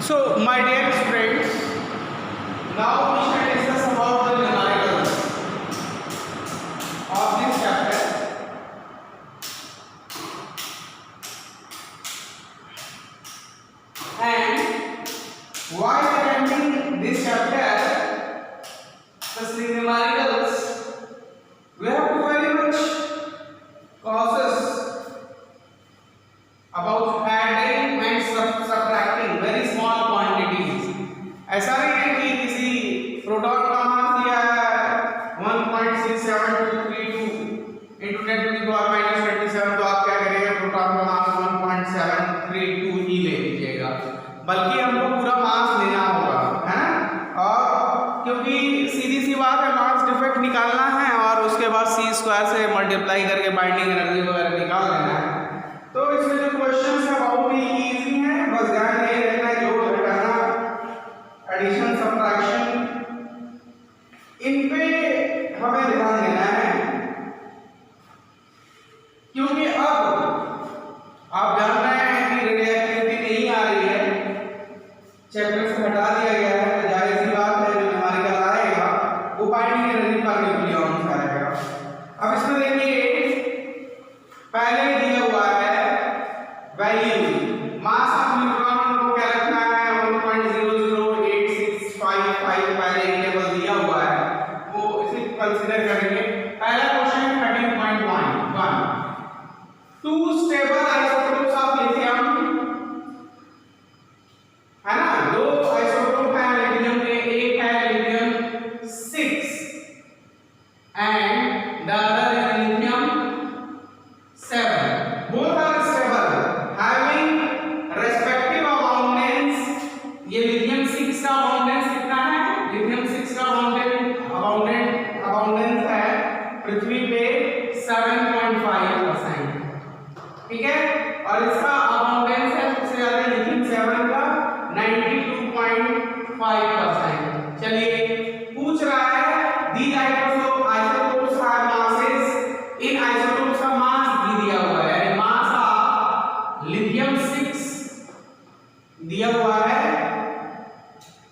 So, my dear friends, now we shall discuss about the numericals of this chapter. And while attending this chapter, especially numericals, we have to very much causes about adding and subtracting very small quantities. ऐसा नहीं है कि किसी proton का मास दिया है 1.67232 into 10 to the power minus 27, तो आप क्या करेंगे, प्रोटॉन का मास 1.732 ही ले लीजिएगा, बल्कि हमको पूरा मास लेना होगा, है ना। और क्योंकि सीधी सी बात है, मास डिफेक्ट निकालना है और उसके बाद सी स्क्वायर से मल्टीप्लाई करके बाइंडिंग एनर्जी वगैरह निकाल लेना है। तो इसमें जो क्वेश्चंस है बहुत ही इजी है, बस ध्यान ये रखना जो घटाना, एडिशन, सब्ट्रैक्शन, इन पे हमें ध्यान देना है, क्योंकि अब आप जान रहे हैं कि रेडियोएक्टिविटी नहीं आ रही है, चैप्टर से हटा दिया गया है, तो जाहिर सी बात है जो न्यूमेरिकल आएगा वो बाइंडिंग एनर्जी पर न्यूक्लियॉन से आएगा। अब इसमें देखिए पहले दिया हुआ है वैल्यू, मास ऑफ न्यूट्रॉन को क्या रखना है 1.00865 पहले टेबल दिया हुआ है, वो इसे कंसीडर करेंगे। पहला क्वेश्चन है 13.1 two stable isotopes of lithium, है ना, दो आइसोटोप है लिथियम के, एक है lithium 6 and the other is lithium 7, both are stable having respective abundance। ये लिथियम 6 का abundance कितना है, लिथियम 6 का abundance है पृथ्वी पे 7.5%, ठीक है, और इसका abundance है सबसे ज्यादा लिथियम 7 का 92.5%। चलिए पूछ रहा है these isotopes have masses, in isotopes का मास भी दिया हुआ है, यानी मास ऑफ लिथियम 6 दिया हुआ है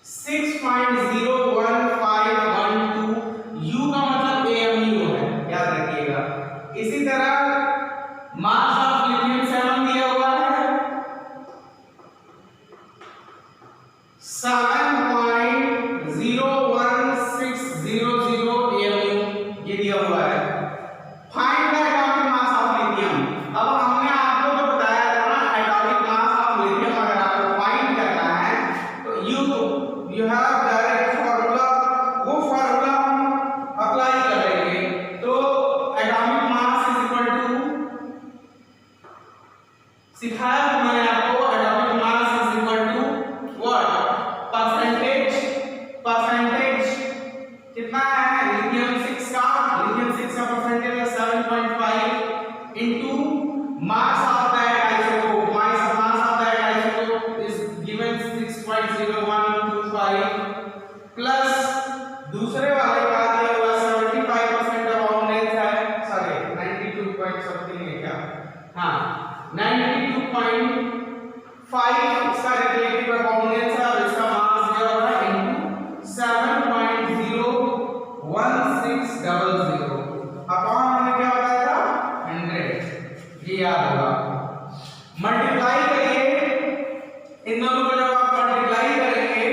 6.01512, U का मतलब AMU है, याद रखिएगा। इसी तरह मास ऑफ लिथियम 7 दिया हुआ है 7.01600 AMU, ये दिया हुआ है। Find the atomic mass of lithium. अब हमने आपको तो बताया था ना, एटॉमिक मास ऑफ लिथियम अगर आपको फाइंड करना है तो यू हैव डायरेक्ट फार्मूला, वो फार्मूला हम अप्लाई करेंगे। तो atomic mass is equal to, सिखाया था मैंने आपको, atomic mass is equal to what, percentage कितना है लिथियम 6 का, लिथियम 6 का परसेंटेज है 7.5 into mass of that isotope, mass of that isotope is given 6.0125 plus दूसरे वाले का दिया हुआ 75% अबाउंडेंस है, सॉरी 92 पॉइंट समथिंग है क्या, हां 92.5 इसका रिलेटिव अबाउंडेंस है, और इसका मास दिया हुआ है इनटू 7.01600 अपॉन हमें क्या बताया था 100, ये याद होगा। मल्टीप्लाई करिए इन दोनों को, जब आप मल्टीप्लाई करेंगे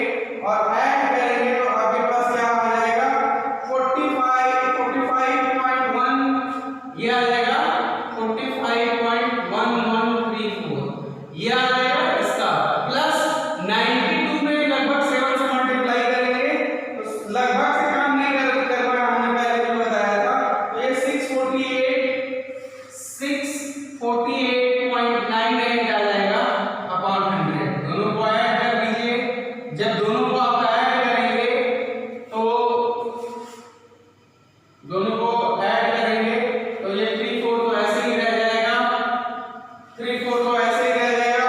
और ऐड करेंगे तो आपके पास क्या आ जाएगा 45.1, ये आ जाएगा 45.1134, ये आ जाएगा इसका, प्लस 92 में लगभग 7 से मल्टीप्लाई करेंगे तो लगभग से काम नहीं कर पाया, हमने पहले भी बताया था, तो ये 648.99 आ जाएगा अपॉन 100। दोनों को ऐड कर लीजिए, जब दोनों को आप ऐड करेंगे तो दोनों को ऐड करेंगे तो ये 34 तो ऐसे ही रह जाएगा, 34 तो ऐसे ही रह जाएगा,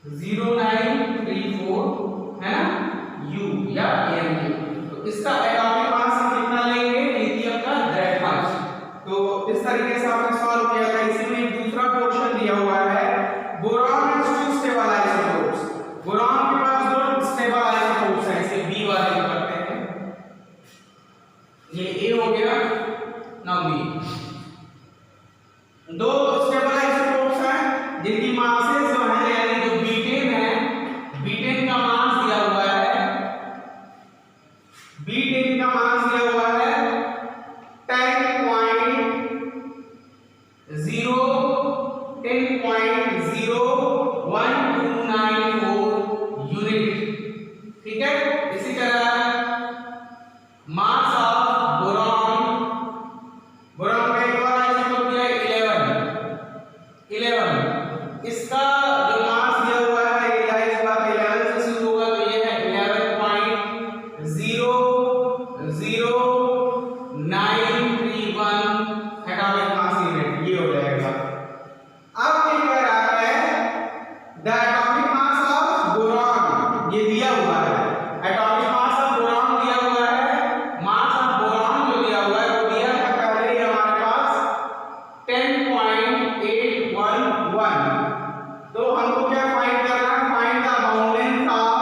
0934 है ना U या AMU। तो इसका एटॉमिक मास हम कितना लेंगे, लिथियम का Z5। तो इस तरीके से आपने सॉल्व किया था। इसी में एक दूसरा पोर्शन दिया हुआ है, boron has two stable isotopes. Boron के पास दो स्टेबल आइसोटोप्स हैं, इसे B वाले को करते हैं। ये A हो गया, नाउ B। दो स्टेबल आइसोटोप्स हैं जिनकी मासेस जो है, यानी जो बीटेन है, बीटेन का मास दिया हुआ है, बीटेन का मास दिया हुआ है 10.01294 यूनिट। ठीक है, इसी तरह मास ऑफ बोरॉन, बोरॉन का एक और आइसोटोप दिया है 11। इसका जो मास दिया हुआ है, इस बात 11 से शुरू होगा, तो ये है 11.00931 एटॉमिक मास यूनिट, ये हो जाएगा। अब ये कह रहा है the atomic mass of boron, ये दिया हुआ है, एटॉमिक मास ऑफ बोरॉन दिया हुआ है, मास ऑफ बोरॉन जो दिया हुआ है वो दिया है पहले ही हमारे पास 10.811। तो हमको क्या फाइंड करना है, find the abundance of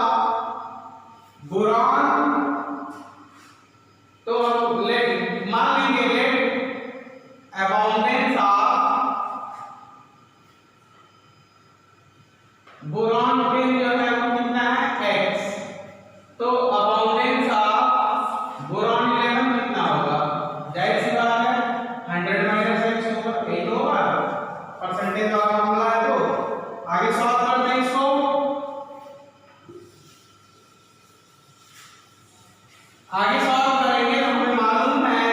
boron. तो लेट मान लेंगे, late abundance of boron ten जो है वो कितना है x। तो अबाउंडेंस ऑफ बोरॉन 11 कितना होगा, जाहिर सी बात है 100 माइनस x होगा, यही तो होगा, परसेंटेज वाला मामला है। तो आगे सॉल्व करते हैं इसको। आगे सॉल्व करेंगे तो हमें मालूम है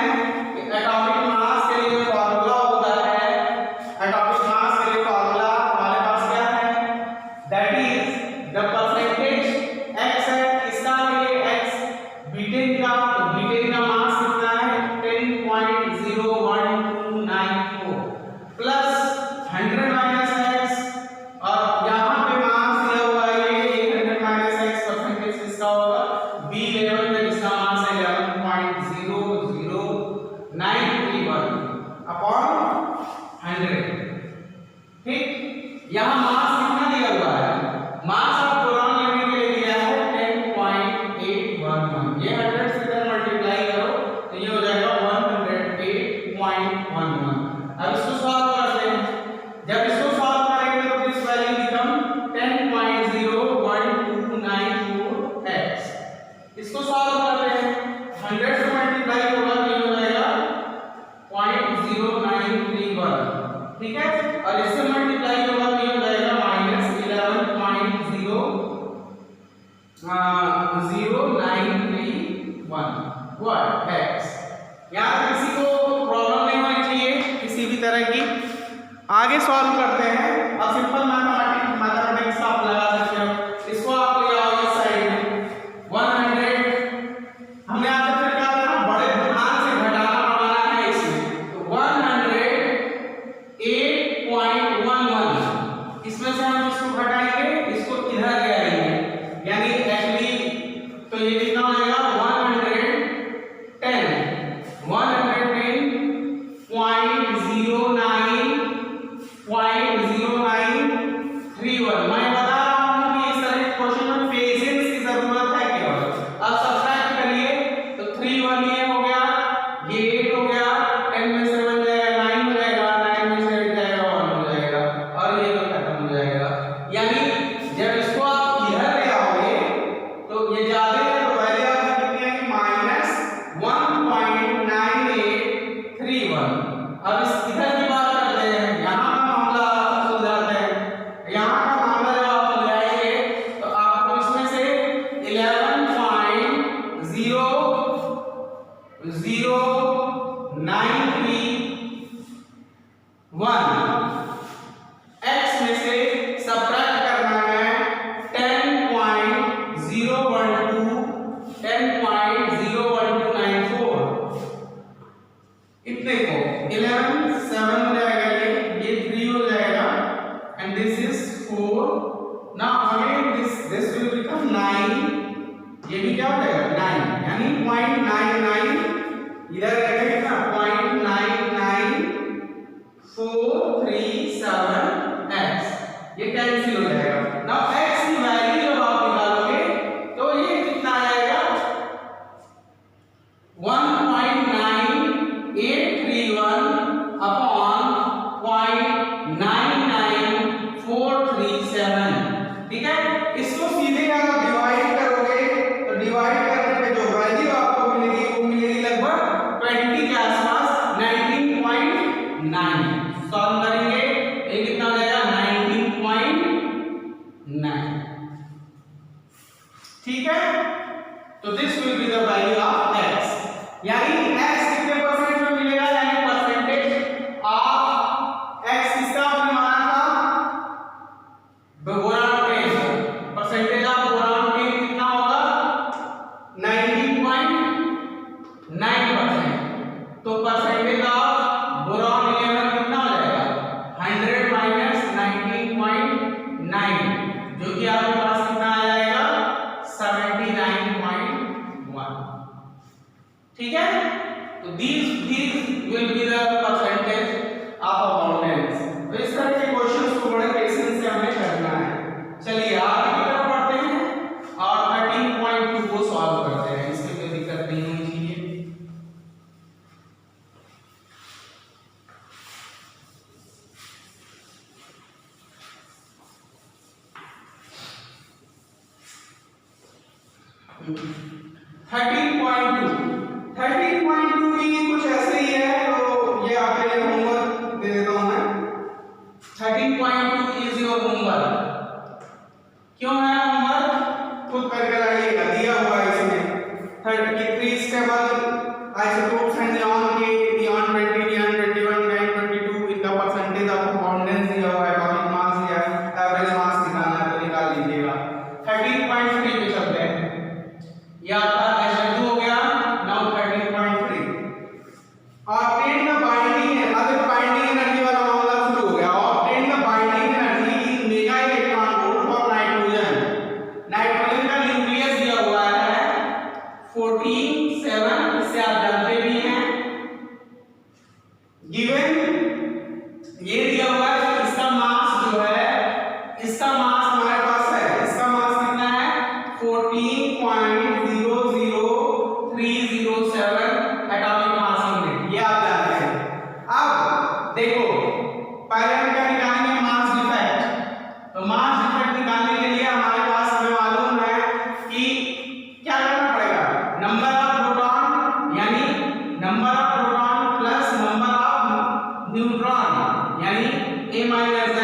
कि एटॉमिक मास के लिए फार्मूला होता है, एटॉमिक मास के लिए फार्मूला हमारे पास क्या है, that is the percentage x है, इसका लिए x बीटेन का, तो बीटेन का मास कितना है 10.01294 प्लस 100 माइनस x, और यहां पे मास दिया हुआ है ये 100 माइनस x, परसेंटेज इसका होगा B11 में, जिसका मास है 11.00931 अपॉन 100। ठीक, यहां मास कितना दिया हुआ है, मास ऑफ बोरॉन लेने के लिए दिया है 10.811। ये 100 से इधर मल्टीप्लाई करो तो ये हो जाएगा 108.11। अब इसको सॉल्व करते हैं। जब इसको सॉल्व करेंगे तो दिस वैल्यू बिकम 10.01294x। इसको सॉल्व करते हैं, 100 से मल्टीप्लाई होगा तो ये हो जाएगा 0.0931। ठीक है, और इससे मल्टीप्लाई होगा तो ये हो जाएगा -11.00931 व्हाट x। यार किसी को प्रॉब्लम नहीं होनी चाहिए किसी भी तरह की। आगे सॉल्व करते हैं। अब सिंपल मैथमेटिक्स आप लगा सकते हो, इसको आप ले आओ इस साइड में 100। हमने आपसे फिर कहा था ना, बड़े ध्यान से घटाना बढ़ाना है इसमें, तो 108.11 इसमें से हम इसको घटाएंगे, इसको इधर ले आएंगे, यानी एक्चुअली तो ये कितना हो जाएगा 110.0931। मैं बता रहा हूं कि इस तरह के क्वेश्चन में पेशेंस की जरूरत है केवल। अब सब्ट्रैक्ट करिए तो 3 1 ये हो गया, ये 8 हो गया, 10 में से 1 जाएगा 9 हो जाएगा, 9 में से 8 जाएगा 1 हो जाएगा, और ये तो खत्म हो जाएगा। यानी जब इसको आप इधर ले आओगे तो ये ज्यादा है, तो वैल्यू आपकी कितनी है -1.9831। अब इस इधर की बात करते हैं, यहां का मामला सुलझाते हैं। यहां का मामला जब आप सुलझाएंगे तो आपको इसमें से 11.00931 x में से सबट्रैक्ट करना है दिस विल बिकम 9, ये भी क्या हो जाएगा 9, यानी 0.99 इधर रहेगा ना 0.99437x, ये कैंसिल हो जाएगा। नाउ x की वैल्यू जब आप निकालोगे तो ये कितना आएगा 1.9831 अपॉन 0.99437, ठीक है। इसको सीधे आप डिवाइड करोगे तो डिवाइड करने पे जो वैल्यू आपको मिलेगी वो मिलेगी लगभग 20 के आसपास, 19.9। सॉल्व करेंगे ये कितना हो जाएगा 19.9, ठीक है। तो this will be the value of x, यानी x कितने परसेंट में मिलेगा, यानी परसेंटेज ऑफ x किसका आपने माना था बोरान 10, परसेंटेज ऑफ बोरान 10 कितना होगा 19.9%, तो परसेंटेज ऑफ बोरान 11 कितना हो जाएगा 100 माइनस 19.9, जो कि आपके पास कितना आ जाएगा 79.1, ठीक है। तो these will be the percentage of abundance। तो इस तरह के क्वेश्चंस को बड़े पेशेंस से हमें करना है। चलिए आगे की तरफ बढ़ते हैं और 13.2 को सॉल्व करते हैं, इसमें कोई दिक्कत नहीं होनी चाहिए। थर्टीन पॉइंट टू भी कुछ ऐसे ही है, तो ये आपके लिए होमवर्क दे देता हूं मैं। 13.2 इज योर होमवर्क। क्यों है होमवर्क, खुद करके लाइएगा, दिया हुआ है इसमें 3 स्टेबल आइसोटोप्स एंड नियॉन के नियॉन 20, नियॉन 21, नियॉन 22 इनका परसेंटेज ऑफ अबंडेंस दिया हुआ है, एटॉमिक मास दिया है, एवरेज मास निकालना है तो निकाल लीजिएगा। 13.3 पे चलते हैं, ये आपका H2 हो गया। नाउ 13.3 ऑब्टेन द बाइंडिंग, अब बाइंडिंग एनर्जी वाला मामला शुरू हो गया। Obtain the binding energy in mega electron volt for nitrogen. Nitrogen का न्यूक्लियस दिया हुआ है 14.7, इससे आप जानते भी हैं। गिवन ये दिया हुआ है, इसका मास जो है, इसका मास हमारे पास है, इसका मास कितना है 14.00307 एटॉमिक मास यूनिट, ये आप जानते हैं। अब देखो पहले हम क्या निकालेंगे मास डिफेक्ट। तो मास डिफेक्ट निकालने के लिए हमारे पास हमें मालूम है कि क्या करना पड़ेगा, नंबर ऑफ प्रोटॉन यानी number of proton plus number of neutron यानी A minus Z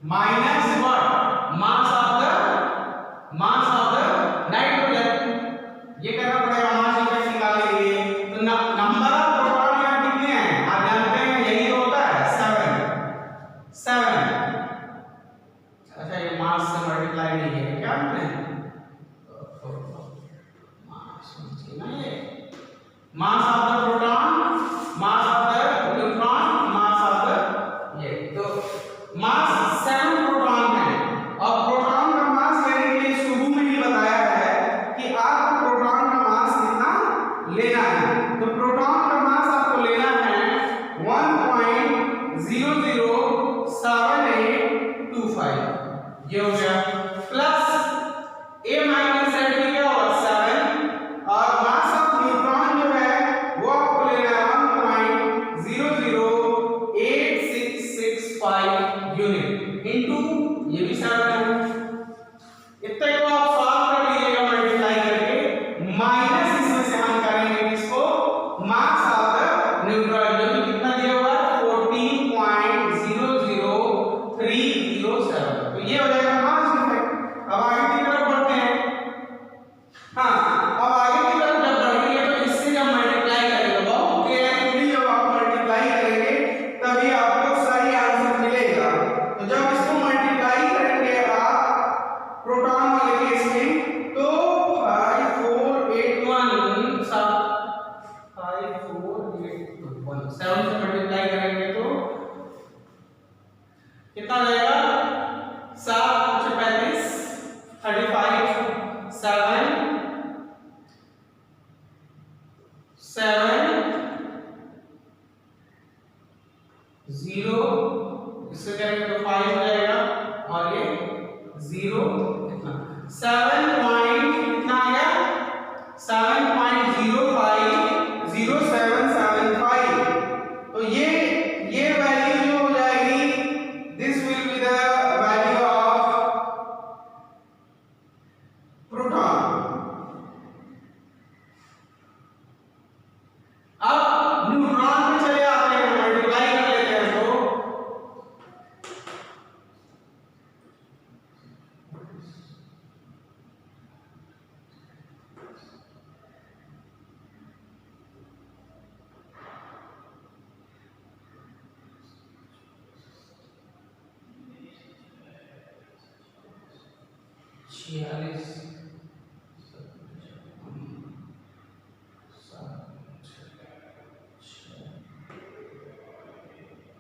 minus what mass of the nitrogen, ये करना पड़ेगा मास डिफेक्ट निकालने के लिए। तो नंबर ऑफ प्रोटॉन यहाँ कितने हैं आप जानते हैं, यही तो होता है 7। अच्छा ये मास से मल्टीप्लाई नहीं है क्या आपने, मास ना, ये mass of the proton, mass of the neutron, mass of the, ये तो मास 7 प्रोटॉन है। और प्रोटॉन का मास लेने के लिए शुरू में ही बताया है कि आपको प्रोटॉन का मास कितना लेना है। तो प्रोटॉन का मास आपको लेना है 1.007825, ये हो गया, प्लस A माइनस Z भी क्या होगा 7, और मास ऑफ न्यूट्रॉन जो है वो आपको लेना है 1.00865 यूनिट इनटू ये भी 7 है। इतने को आप सॉल्व कर लीजिएगा मल्टीप्लाई करके, माइनस इसमें से हम करेंगे इसको मास ऑफ द न्यूट्रॉन जो कि कितना दिया हुआ है 14.00307, तो ये हो जाएगा मास डिफेक्ट। अब आगे की तरफ बढ़ते हैं। हाँ, अब आगे की तरफ जब बढ़ेंगे तो इससे जब मल्टीप्लाई करेंगे बहुत केयरफुली जब आप मल्टीप्लाई करेंगे तभी आपको सही आंसर मिलेगा। तो जब इसको मल्टीप्लाई करेंगे 0 इतना 7 पॉइंट कितना आ गया 7.050775। तो ये वैल्यू जो हो जाएगी this will be the value of proton. अब न्यूट्रॉन पे चले आते हैं मल्टीप्लाई कर लेते हैं तो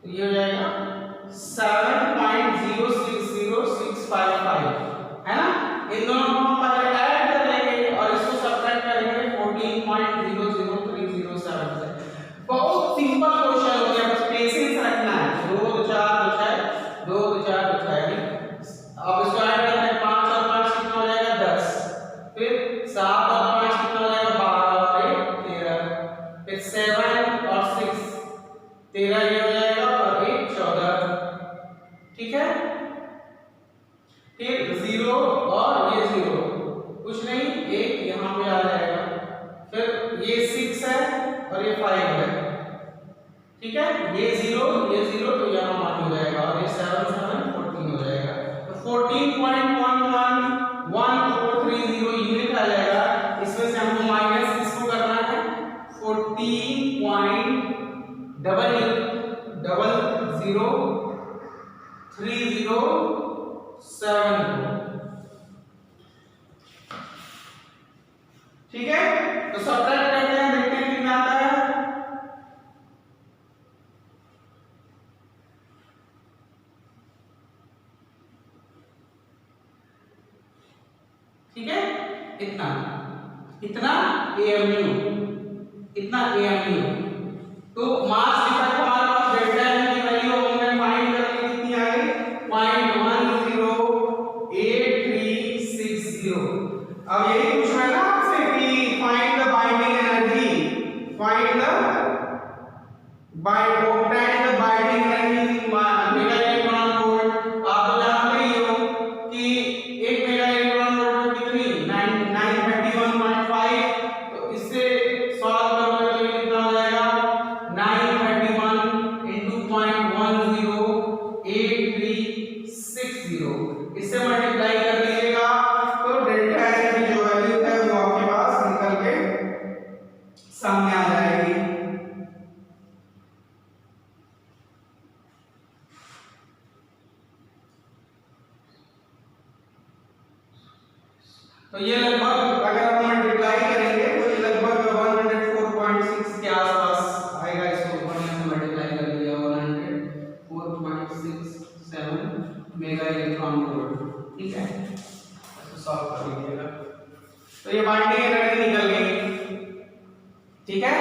तो ये हो जाएगा 7.060655 है ना। इन दोनों को हम पहले ऐड कर लेंगे और इसको सब्ट्रैक्ट करेंगे 14.00307 से। बहुत सिंपल क्वेश्चन हो गया, बस पेशेंस रखना है। 2 2 4 2 6 2 2 4 2 6 अब इसको ऐड करते हैं 5 और 5 कितना हो जाएगा 10, फिर 7 और 5 कितना हो जाएगा 12 और 1 13, फिर 7 और 6 13 ये हो जाएगा और 1 14, ठीक है। फिर 0 और ये 0 कुछ नहीं, 1 यहाँ पे आ जाएगा, फिर ये 6 है और ये 5 है, ठीक है। ये 0 तो यहाँ मान हो जाएगा और ये 7 7 14 हो जाएगा। तो 14.111430 यूनिट आ जाएगा। इसमें से हमको माइनस इसको करना है 14.003072, ठीक है। तो सब्ट्रैक्ट करते हैं, देखते हैं कितना आता है। ठीक है, इतना AMU, इतना AMU। तो मास डिफेक्ट हमारे पास डेल्टा एम की वैल्यू हमने फाइंड कर ली, कितनी आ गई 0.108360। अब यही पूछ रहा है ना आपसे कि find the binding energy, find the obtain the binding energy mega electron volt. आप तो जानते ही हो कि 1 मेगा इलेक्ट्रॉन वोल्ट कितनी 931.5। तो इससे सॉल्व करोगे तो ये कितना हो जाएगा 931 into 0.108360। इससे मल्टीप्लाई कर लीजिएगा तो डेल्टा एन की जो वैल्यू है वो आपके पास निकल के सामने आ जाएगी। तो ये लगभग अगर हम मल्टीप्लाई करेंगे तो ये लगभग 104.6 के आसपास आएगा। इसको बढ़िया से मल्टीप्लाई कर लिया 104.67 मेगा इलेक्ट्रॉन वोल्ट, ठीक है। इसको सॉल्व कर लीजिएगा तो ये बाइंडिंग एनर्जी निकल गई, ठीक है।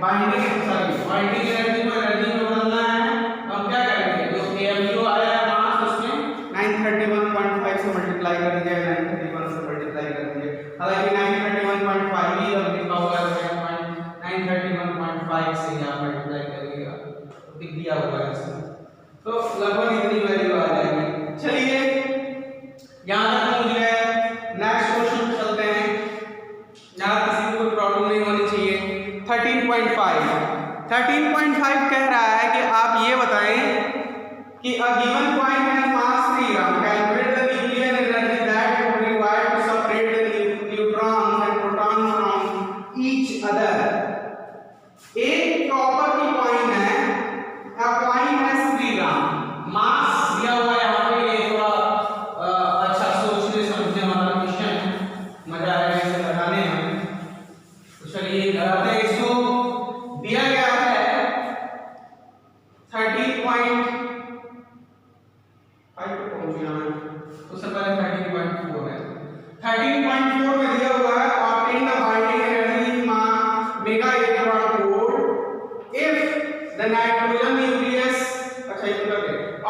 बाइंडिंग एनर्जी को एनर्जी में बदलना है। हम क्या करेंगे, जो AMU आया है मास उसमें 931.5 से मल्टीप्लाई कर दीजिए, 931 से मल्टीप्लाई कर दीजिए। हालांकि 931.5 ही अब लिखा हुआ है, 931.5 से आप मल्टीप्लाई करिएगा तो दिख दिया होगा इसमें। तो लगभग इतनी वैल्यू आ जाएगी। चलिए यहां तक पहुंच गए, नेक्स्ट क्वेश्चन चलते हैं। यहां किसी को कोई प्रॉब्लम नहीं होनी चाहिए। 13.5 कह रहा है कि आप ये बताएं कि a given coin has mass 3 gram, calculate the nuclear energy that would be required to separate the neutrons and protons from each other। एक कॉपर की कॉइन है, a coin has 3 gram, मास दिया हुआ है यहाँ पे। ये थोड़ा अच्छा सोचने समझने वाला क्वेश्चन है, मजा आएगा इसे लगाने में। तो चलिए लगाते हैं इसको। दिया गया है 13.5 पे पहुंचना है, उससे पहले 13.4 है। 13.4 में दिया हुआ है obtain the binding energy mega electron volt if the nitrogen nucleus, अच्छा ये तो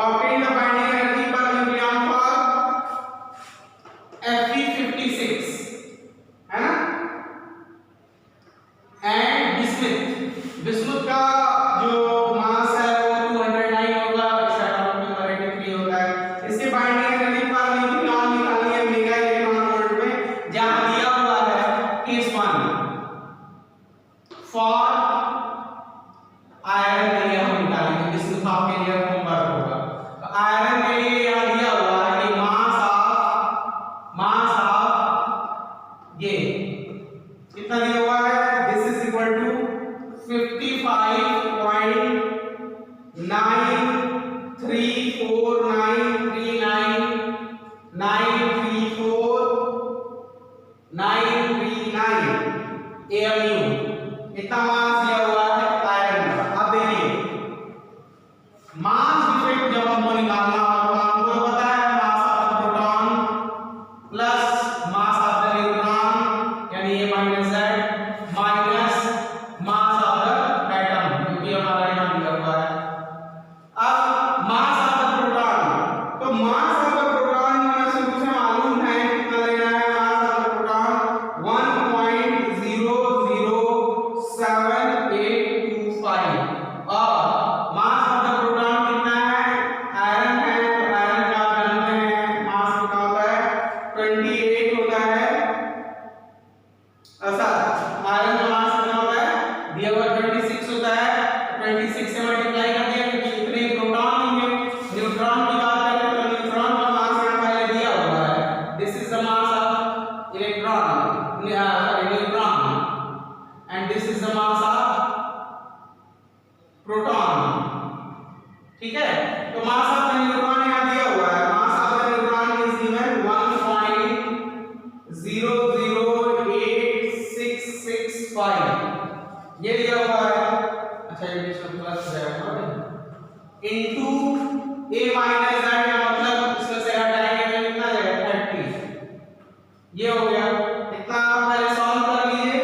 obtain the binding energy per nucleon for ये कितना दिया हुआ है, this is equal to 55.93493934 AMU इतना मास दिया हुआ है आयरन का। अब देखिए मास डिफेक्ट जब हमको निकालना होगा तो हमको पता है mass of the proton plus mass of the neutron यानी A minus Z minus mass of the atom जो कि हमारा यहाँ दिया हुआ है। अब मास ऑफ द प्रोटॉन, तो मास ऑफ द प्रोटॉन हमें शुरू से मालूम है कितना लेना है। मास ऑफ द प्रोटॉन 1.00785 और मास ऑफ द प्रोटॉन कितना है, आयरन है तो आयरन का जानते हैं मास कितना होता है 28 होता है। ऐसा आयरन का मास कितना होता है दिया हुआ 26 होता है, 26 से मल्टीप्लाई कर दिया क्योंकि इतने प्रोटॉन होंगे। न्यूट्रॉन की बात करें तो न्यूट्रॉन का मास यहाँ पहले दिया हुआ है, this is the mass of electron neutron and this is the mass of proton. ठीक है, तो मास ऑफ द न्यूट्रॉन यहाँ दिया हुआ है, mass of the neutron is given 1.00865 ये दिया हुआ है। अच्छा ये इसमें प्लस जाएगा इनटू A माइनस Z का मतलब इसमें से हटाएंगे तो कितना जाएगा 30 ये हो गया। इतना आप पहले सॉल्व कर लीजिए,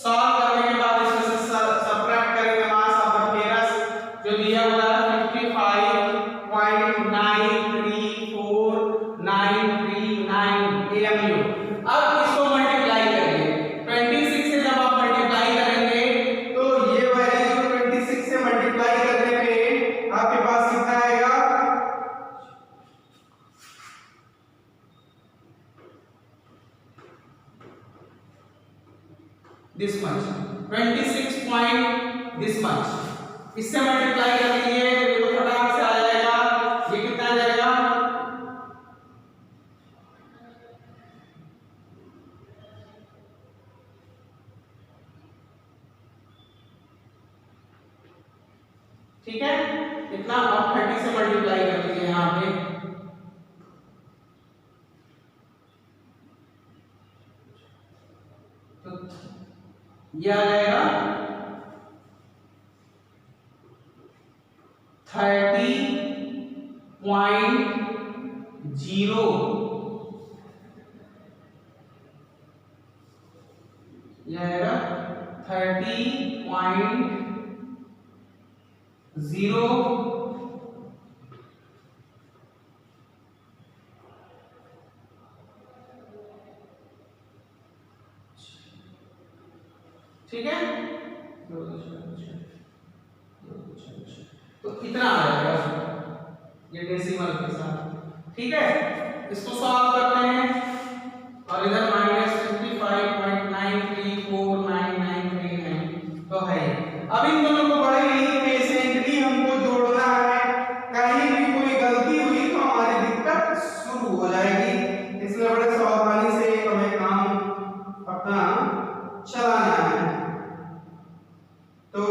सॉल्व करने के बाद इसमें से सबट्रैक्ट करेंगे मास ऑफ द फेरस जो दिया हुआ है 55.934939 AMU। अब इसको मल्टीप्लाई करिए 26 से, जब आप मल्टीप्लाई करेंगे तो ये वैल्यू 26 से मल्टीप्लाई करने पे आपके पास कितना आएगा, this much 26 point this much. इससे मल्टीप्लाई कर लीजिए तो फटाक से आ जाएगा, ये कितना आ जाएगा ठीक है, इतना आप 30 से मल्टीप्लाई कर लीजिए यहाँ पे तो ये आ जाएगा 30.0 ये आएगा 30.0 ठीक है, तो इतना आ जाएगा ये डेसिमल के साथ। ठीक है, इसको सॉल्व करते हैं और इधर -55.934939 तो है। अब इन दोनों को बड़े ही पेशेंटली हमको जोड़ना है, कहीं भी कोई गलती हुई तो हमारी दिक्कत शुरू हो जाएगी, इसलिए बड़े सावधानी से हमें काम अपना चलाना है। तो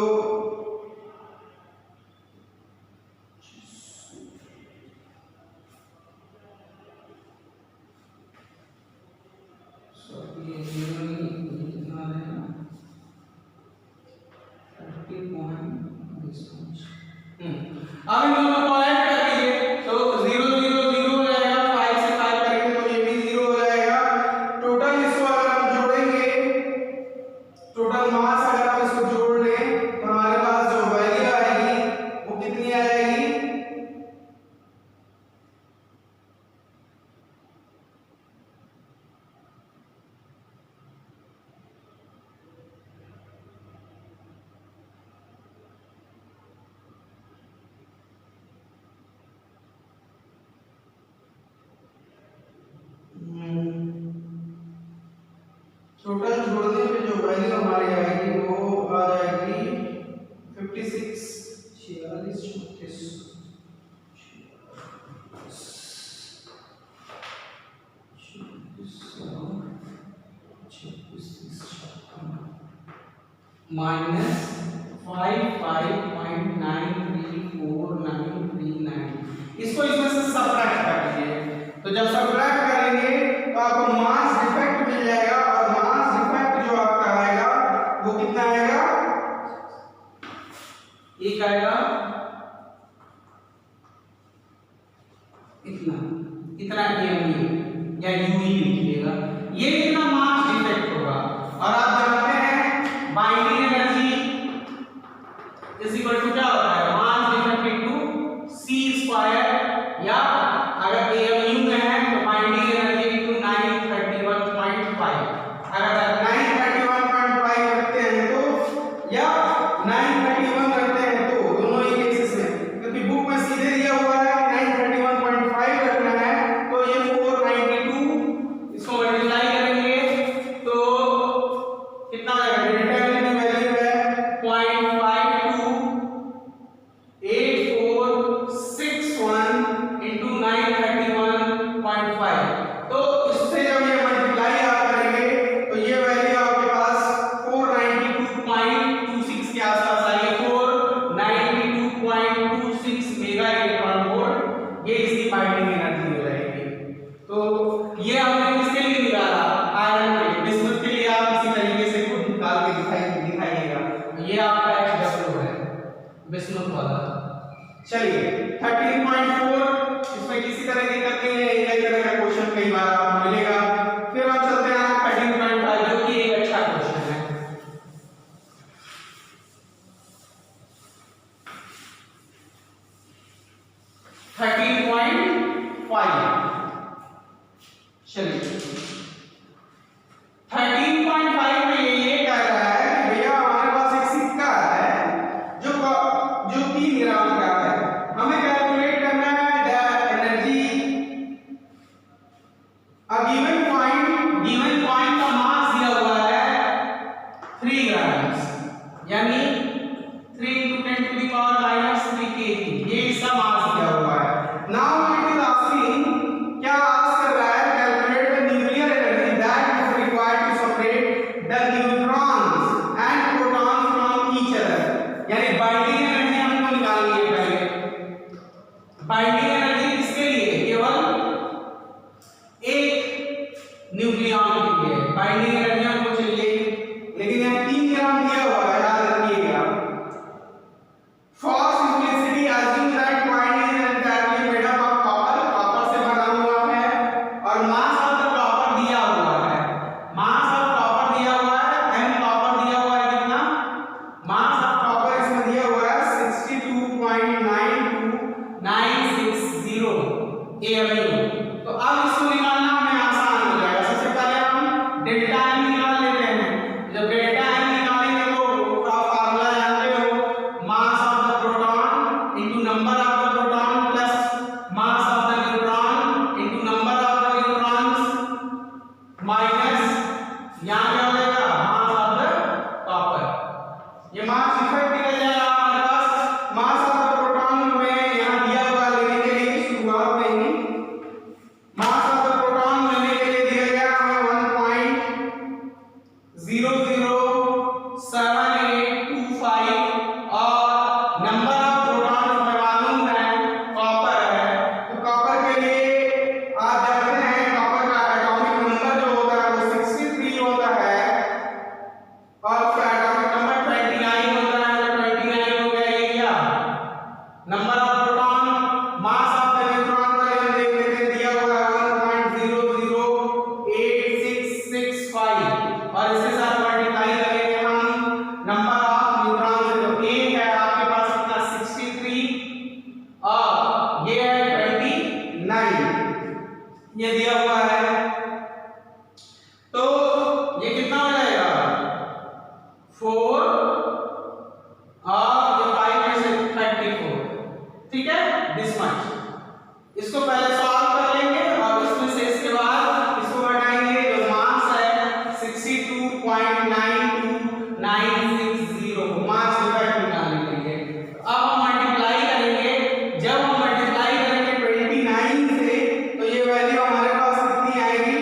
अब इन दोनों को ऐड कर लीजिए तो 0 0 0 हो जाएगा, 5 से 5 करेंगे तो ये भी 0 हो जाएगा। टोटल इसको अगर हम जोड़ेंगे, टोटल मास अगर हम इसको जोड़ लें तो हमारे पास जो वैल्यू आएगी वो कितनी आएगी, टोटल जोड़ने पे जो वैल्यू हमारी आएगी वो आ जाएगी 56 46 34 46 -55.93499। इसको इसमें से सबट्रैक्ट कर लीजिए। तो जब सबट्रैक्ट करेंगे तो आपको मास डिफेक्ट मिल जाएगा, और मास डिफेक्ट जो आपका आएगा वो कितना आएगा, एक आएगा इतना इतना एमयू या यूई लिखिएगा, ये कितना मास डिफेक्ट होगा। और आप जानते हैं binding energy is equal to क्या होता है, mass defect into C square, या अगर एमयू में है तो बाइंडिंग एनर्जी इनटू 931.5। अगर 931.5 रखते हैं तो या 931 रखते हैं तो दोनों ही केसेस में, क्योंकि बुक में सीधे दिया हुआ है 931.5 रखना है, तो ये 492 इसको मल्टीप्लाई करेंगे तो कितना आएगा, डेल्टा की वैल्यू है 0.528461 into 931.5। तो इससे जब ये मल्टीप्लाई आप करेंगे तो ये वैल्यू आपके पास 492.26 के आसपास आई है, 492.26 मेगा इलेक्ट्रॉन वोल्ट, ये इसकी बाइंडिंग एनर्जी हो जाएगी। तो ये हमने किसके लिए निकाला, आयरन के लिए। बिस्मुथ के लिए आप इसी तरीके से खुद निकाल के दिखाइएगा। ये आपका HW है बिस्मुथ वाला। चलिए 13.4, इसमें किसी तरह की दिक्कत नहीं है, एक तरह का क्वेश्चन कई बार आपको मिलेगा। फिर हम चलते हैं 13.5 जो कि एक अच्छा क्वेश्चन है। 13.5 चलिए 13.5 में ये कह रहा है कि भैया हमारे पास एक सिक्का है जो 3 ग्राम का है, हमें कैलकुलेट करना है एनर्जी। गिवन पॉइंट का मास दिया हुआ है 3 ग्राम, यानी 3 × 10⁻³ kg, ये इसका मास दिया हुआ है। नाउ इट इज आस्किंग, क्या आस्क कर रहा है, calculate the nuclear energy that is required to separate the neutrons and protons from each other, यानी बाइंडिंग एनर्जी हमको निकालनी है। पहले बाइंडिंग एनर्जी किसके लिए, केवल एक न्यूक्लियॉन के लिए बाइंडिंग एनर्जी हमको चाहिए, लेकिन यहाँ 3 ग्राम दिया हुआ है, याद रखिएगा। For simplicity, assume that coin is entirely made up of copper, copper से बना हुआ है, और mass of the copper दिया हुआ है, mass of copper दिया हुआ है, m copper दिया हुआ है कितना, mass of copper इसमें दिया हुआ है 62.92960 AMU। तो अब इसको निकालना हमें आसान हो जाएगा। सबसे पहले हम डेल्टा m निकाल लेते हैं। जब डेल्टा m निकालेंगे तो फार्मूला जानते हो, mass of the proton into number of the proton plus mass of the neutron into number of the neutrons minus यहां क्या हो जाएगा, मास ऑफ द कॉपर। ये मास डिफेक्ट निकल जाएगा हमारे पास। मास ऑफ द प्रोटॉन में यहां दिया हुआ लेने के लिए शुरुआत में ही मास ऑफ द प्रोटॉन लेने के लिए दिया गया हमें 1.007825 और नंबर ऑफ प्रोटॉन हमें मालूम है कॉपर है। तो कॉपर के लिए आप जानते हैं कॉपर का एटॉमिक नंबर जो होता है वो 63 होता है, और उसका एटॉमिक नंबर 29 होता है। तो 29 हो गया ये क्या, number of proton. Mass of the neutron का हम देख लेते हैं, दिया हुआ है 1.008665, और इसके साथ मल्टीप्लाई करेंगे हम नंबर ऑफ न्यूट्रॉन से, तो एक है आपके पास कितना 63 और ये है 29, ये दिया हुआ है। तो ये कितना हो जाएगा 4 और ये 5 में से 34, ठीक है, दिस मच। इसको पहले सॉल्व कर लेंगे और इसमें से इसके बाद इसको घटाएंगे, जो मास है 62.92960 मास डिफेक्ट निकालने के लिए। अब हम मल्टीप्लाई करेंगे, जब हम मल्टीप्लाई करेंगे 29 से तो ये वैल्यू हमारे पास कितनी आएगी,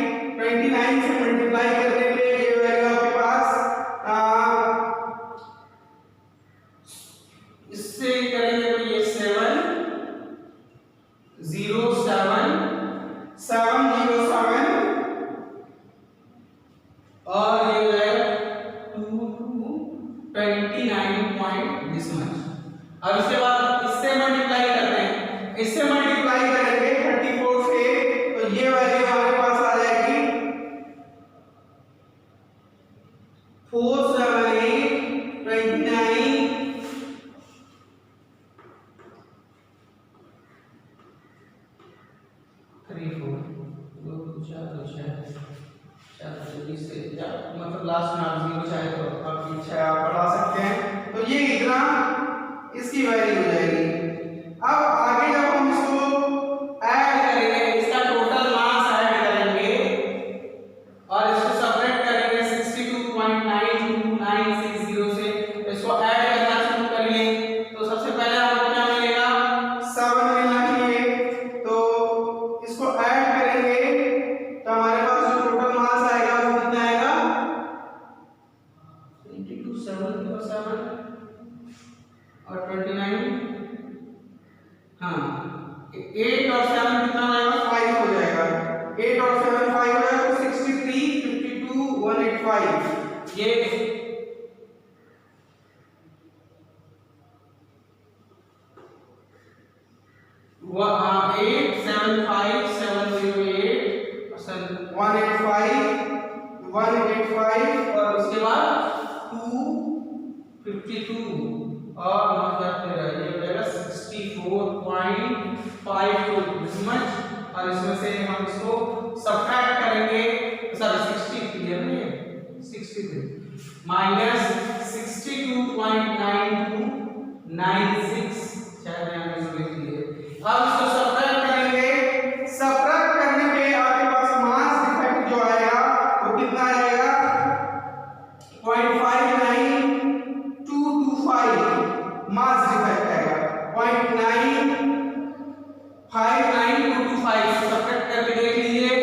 707 और ये हो जाएगा 29 पॉइंट दिस मच। अब इसके बाद इससे मल्टीप्लाई करते हैं, इससे मल्टीप्लाई करेंगे 34 से, तो ये वैल्यू हमारे पास आ जाएगी 478 29 34 मतलब लास्ट में आप 0 चाहे तो आपकी इच्छा है, आप बढ़ा सकते हैं। तो ये इतना इसकी वैल्यू हो जाएगी। अब आगे जब हम इसको ऐड करेंगे, इसका टोटल मास ऐड करेंगे और इसको सबट्रैक्ट करेंगे 62.92960 से, इसको ऐड करना शुरू करिए। तो सबसे पहले आपको क्या मिलेगा, 7 मिलना चाहिए। तो इसको ऐड करेंगे तो हमारे पास जो टोटल मास आएगा वो कितना आएगा, 7 और 29, हाँ 8 और 7 कितना हो जाएगा, 5 हो जाएगा। 8 और 7 5 हो जाएगा, तो 63 52 185 ये 185 और उसके बाद 252 और ये हो जाएगा 64.52 दिस मच। और इसमें से हम इसको सबट्रैक्ट करेंगे, सॉरी 63 है ना, 63 माइनस 62.9296 शायद यहाँ पे लिख दिए। अब इसको सबट्रैक्ट करेंगे, सबट्रैक्ट करने पे आपके पास मास डिफेक्ट जो आएगा वो कितना आएगा, 0.59225 मास डिफेक्ट आएगा, 0.959225 सबट्रैक्ट करके देख लीजिए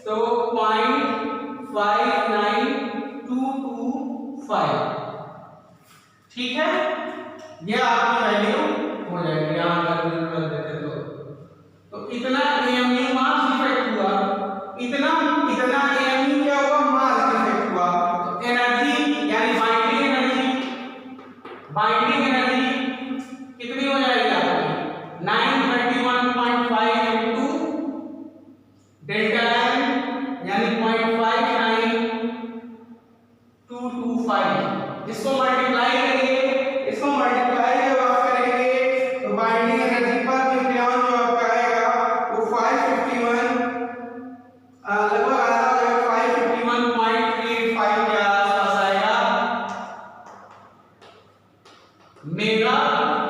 तो 0.59225, ठीक है। ये आपकी वैल्यू हो जाएगी, यहां पर रख देते तो इतना एएमयू मास डिफेक्ट हुआ, इतना एएमयू क्या हुआ, मास डिफेक्ट हुआ। तो एनर्जी यानी बाइंडिंग एनर्जी कितनी हो जाएगी आपकी, 931.5 into डेल्टा एन यानी 0.59225। इसको मल्टीप्लाई करिए, इसको मल्टीप्लाई जब आप करेंगे तो बाइंडिंग एनर्जी पर न्यूक्लियॉन जो आपका आएगा वो 551 लगभग आ जाएगा 551.35 के आसपास आएगा मेगा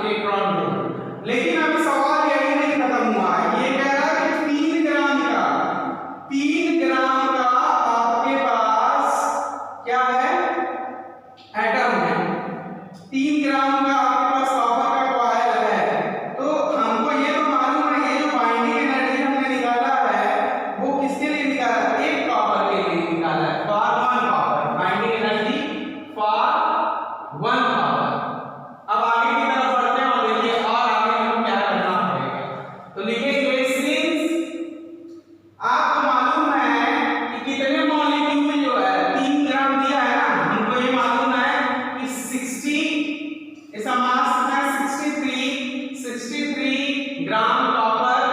इलेक्ट्रॉन वोल्ट। लेकिन अभी सवाल यही नहीं खत्म हुआ, ये कह रहा है कि 3 ग्राम का आपके पास क्या है, एटम है। 3 ग्राम का आपके पास कॉपर का कॉइल है। तो हमको ये तो मालूम है, ये जो बाइंडिंग एनर्जी हमने निकाला है वो किसके लिए निकाला है, एक कॉपर के लिए निकाला है, for 1 copper, binding energy for 1 copper. अब आगे की तरफ बढ़ते हैं और देखिए और आगे हमें क्या करना पड़ेगा। तो लिखेंगे सिंस आपको मालूम है कि कितने मॉलिक्यूल जो है 3 ग्राम दिया है ना, हमको ये मालूम है कि 60 इसका मास है 63 ग्राम कॉपर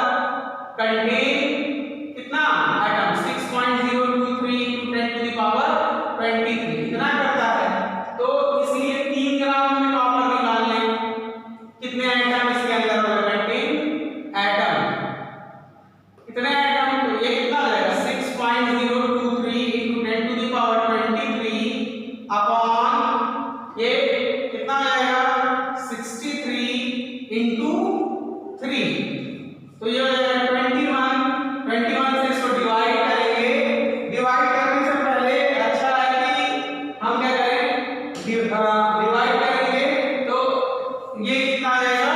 कंटेन कितना एटम, 6.023 × 10⁻23 इतना करता है। तो इसलिए 3 ग्राम में कॉपर निकाल लें, कितने एटम इसके अंदर कंटेन एटम, कितने एटम, तो ये कितना आ जाएगा 6.023 × 10⁻23 अपॉन ये कितना आ जाएगा 63 × 3, तो ये हो जाएगा 21 से इसको डिवाइड करेंगे। डिवाइड करने से पहले अच्छा है कि हम क्या करें, डिवाइड करेंगे तो ये कितना आ जाएगा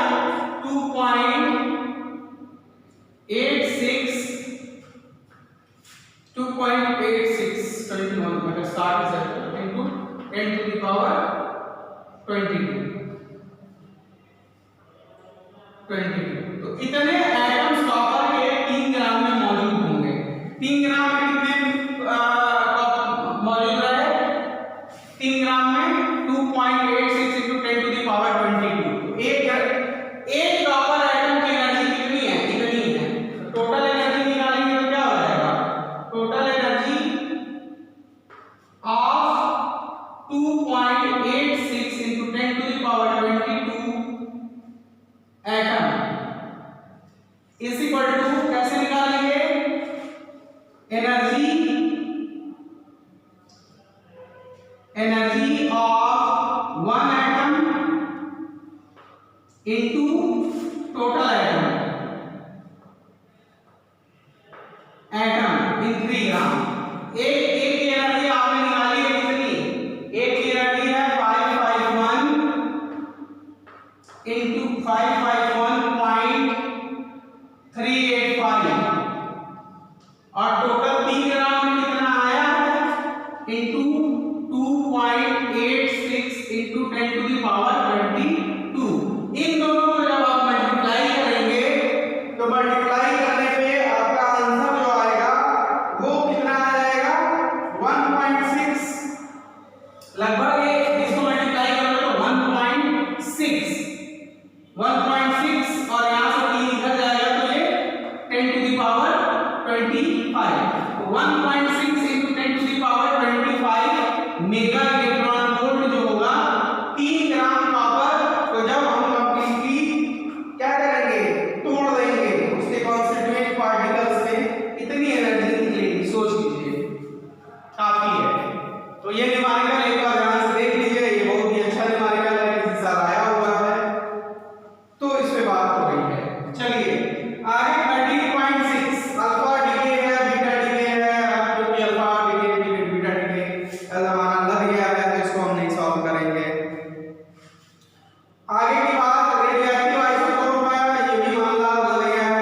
2.86 21 मतलब स्टार्ट इज इनटू 10⁻22 तो इतने एटम्स कॉपर के 3 ग्राम में मौजूद of one atom into total atom in 3 ग्राम। एक की एनर्जी आपने निकाली है कितनी? एक की एनर्जी है 551 into 551.385 और टोटल 3 ग्राम में कितना आया है? into 2.86 into 10 to the power 22। इन दोनों को जब आप मल्टीप्लाई करेंगे तो मल्टीप्लाई करने पे आपका आंसर जो आएगा वो कितना आ जाएगा? 1.6। लगभग इसको मल्टीप्लाई करोगे तो 1.6 और यहाँ से 3 निकल जाएगा तो ये 10 to the power 25। 1.6 into 10 to the power 25 mega electron volt जो होगा 3 ग्राम पावर। तो जब हम कंप्लीटली क्या करेंगे? तोड़ देंगे उसके कॉन्स्टिट्यूएंट पार्टिकल्स में इतनी एनर्जी निकलेगी। सोच लीजिए, काफी है। तो ये न्यूमेरिकल एक बार ध्यान से देख लीजिए, ये बहुत ही अच्छा न्यूमेरिकल है, किसी साल आया हुआ है तो इस पे बात हो रही है। चलिए आगे 13.6 अल्फा डीके है, बीटा डीके है। अब क्योंकि अल्फा डीके बीटा डीके का जमाना लग गया है तो इसको हम नहीं सॉल्व करेंगे। आगे की बात रेडियोएक्टिव आइसोटोप है, ये भी मामला लग गया है,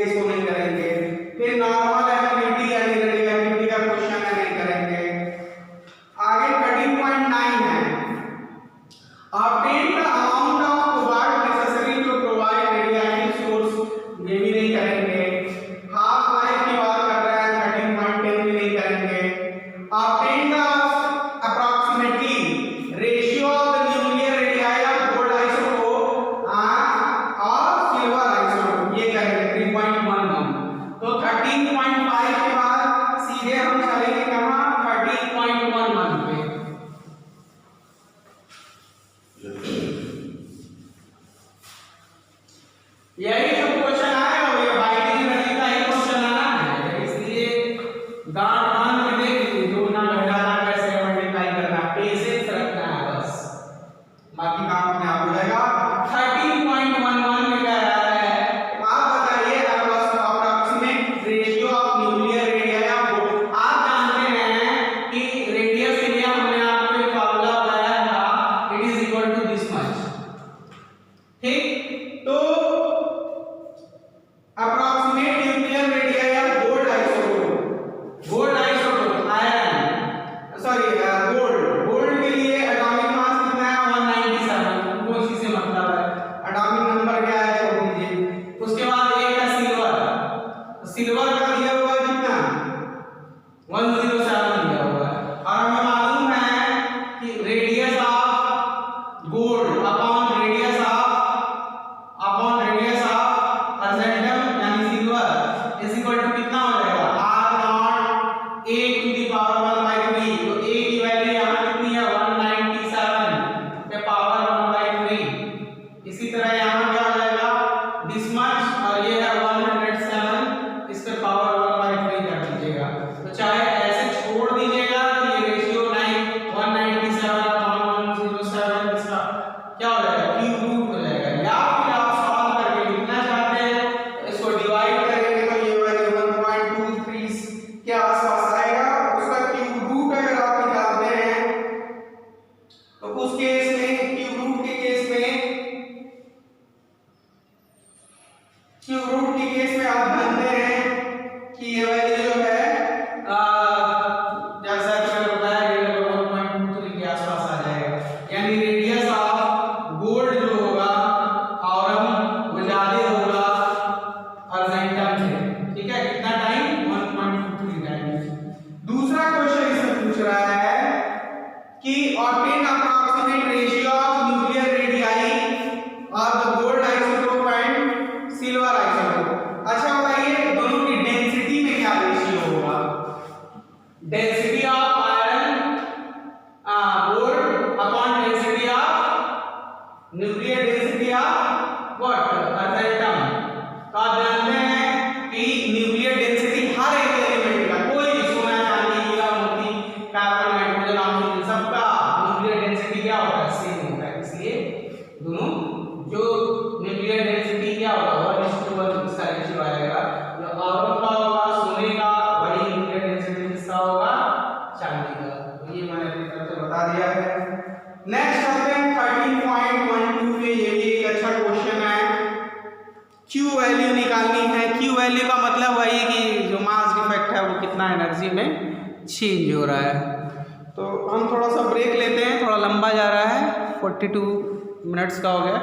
इसको नहीं करेंगे। फिर नॉर्मल एक्टिविटी यानी रेडियोएक्टिविटी का क्वेश्चन है, नहीं करेंगे। आगे 13.9 है obtain the amount of cobalt necessary to provide radioactive source, ये भी नहीं करेंगे। हाफ लाइफ की बात कर रहे हैं, 13.10 भी नहीं करेंगे। obtain the approximately ratio of the nuclear radii of gold isotope और silver isotope, ये करेंगे 3.11। तो 13.5 के बाद सीधे हम चलेंगे कहां? 13.11 पे। यही सब क्वेश्चन आए और ये बाइनरी एनर्जी का ही क्वेश्चन आना है, इसलिए गांठ बांध के देख लीजिए, जोड़ना घटाना कैसे मल्टीप्लाई करना, पेशेंस रखना है बस, बाकी काम अपने आप हो जाएगा। 13.11 में कह रहा है आप बताइए approximate ratio of nuclear radii of gold. आप जानते हैं कि रेडियस एरिया हमने आपको एक फार्मूला बताया था, it is equal to this much. ठीक, तो approximate nuclear radii of gold isotope iron gold के लिए एटॉमिक मास कितना है? 197, वो इसी से मतलब है। एटॉमिक नंबर क्या है छोड़ दीजिए। उसके बाद एक है सिल्वर का दिया हुआ है कितना? 107 दिया हुआ है। और हमें मालूम है कि radius of gold upon radius of argentum यानी सिल्वर इज इक्वल टू कितना हो जाएगा? r naught a to the power 1/3। तो a की वैल्यू यहां कितनी है? 197 पे पावर 1/3। इसी तरह यहां क्या हो जाएगा? दिस मच और ये है 107, इस पे पावर 1/3 कर दीजिएगा। तो चाहे ऐसे छोड़ दीजिएगा कि ये रेशियो 197/107 इसका क्या हो जाएगा? क्यूब रूट हो जाएगा। या फिर आप सॉल्व करके लिखना चाहते हैं इसको डिवाइड करेंगे तो ये वैल्यू 1.23 के आसपास आएगा। उसका क्यूब रूट अगर आप निकालते हैं तो उस केस में क्यूब रूट के केस में आप जानते हैं कि ये वैल्यू जो है जैसा कि मैंने बताया ये 1.23 के आसपास आ जाएगा। यानी रेडियस ऑफ गोल्ड जो होगा ऑरम वो ज्यादा होगा अर्जेंटम से। ठीक है, कितना टाइम? 1.23 टाइम। दूसरा क्वेश्चन इसमें पूछ रहा है कि obtain approximate ratio of nuclear radii of the gold isotope and silver isotope। अच्छा बताइए दोनों की डेंसिटी में क्या रेशियो होगा? Density of iron gold upon density of nuclear density of what? Argentum. तो आप जानते हैं कि न्यूक्लियर डेंसिटी हर एक एलिमेंट का, कोई भी सोना चांदी हीरा मोती कार्बन नाइट्रोजन ऑक्सीजन सबका जो न्यूक्लियर डेंसिटी क्या होगा 1:1 इसका रेशियो आएगा। जो आयरन का होगा सोने का, वही न्यूक्लियर डेंसिटी किसका होगा चांदी का। तो ये मैंने अपनी तरफ से बता दिया है। नेक्स्ट आते हैं 13.12 पे, ये भी एक अच्छा क्वेश्चन है। Q वैल्यू निकालनी है। Q वैल्यू का मतलब वही कि जो मास डिफेक्ट है वो कितना एनर्जी में चेंज हो रहा है। तो हम थोड़ा सा ब्रेक लेते हैं, थोड़ा लंबा जा रहा है, 42 मिनट्स का हो गया।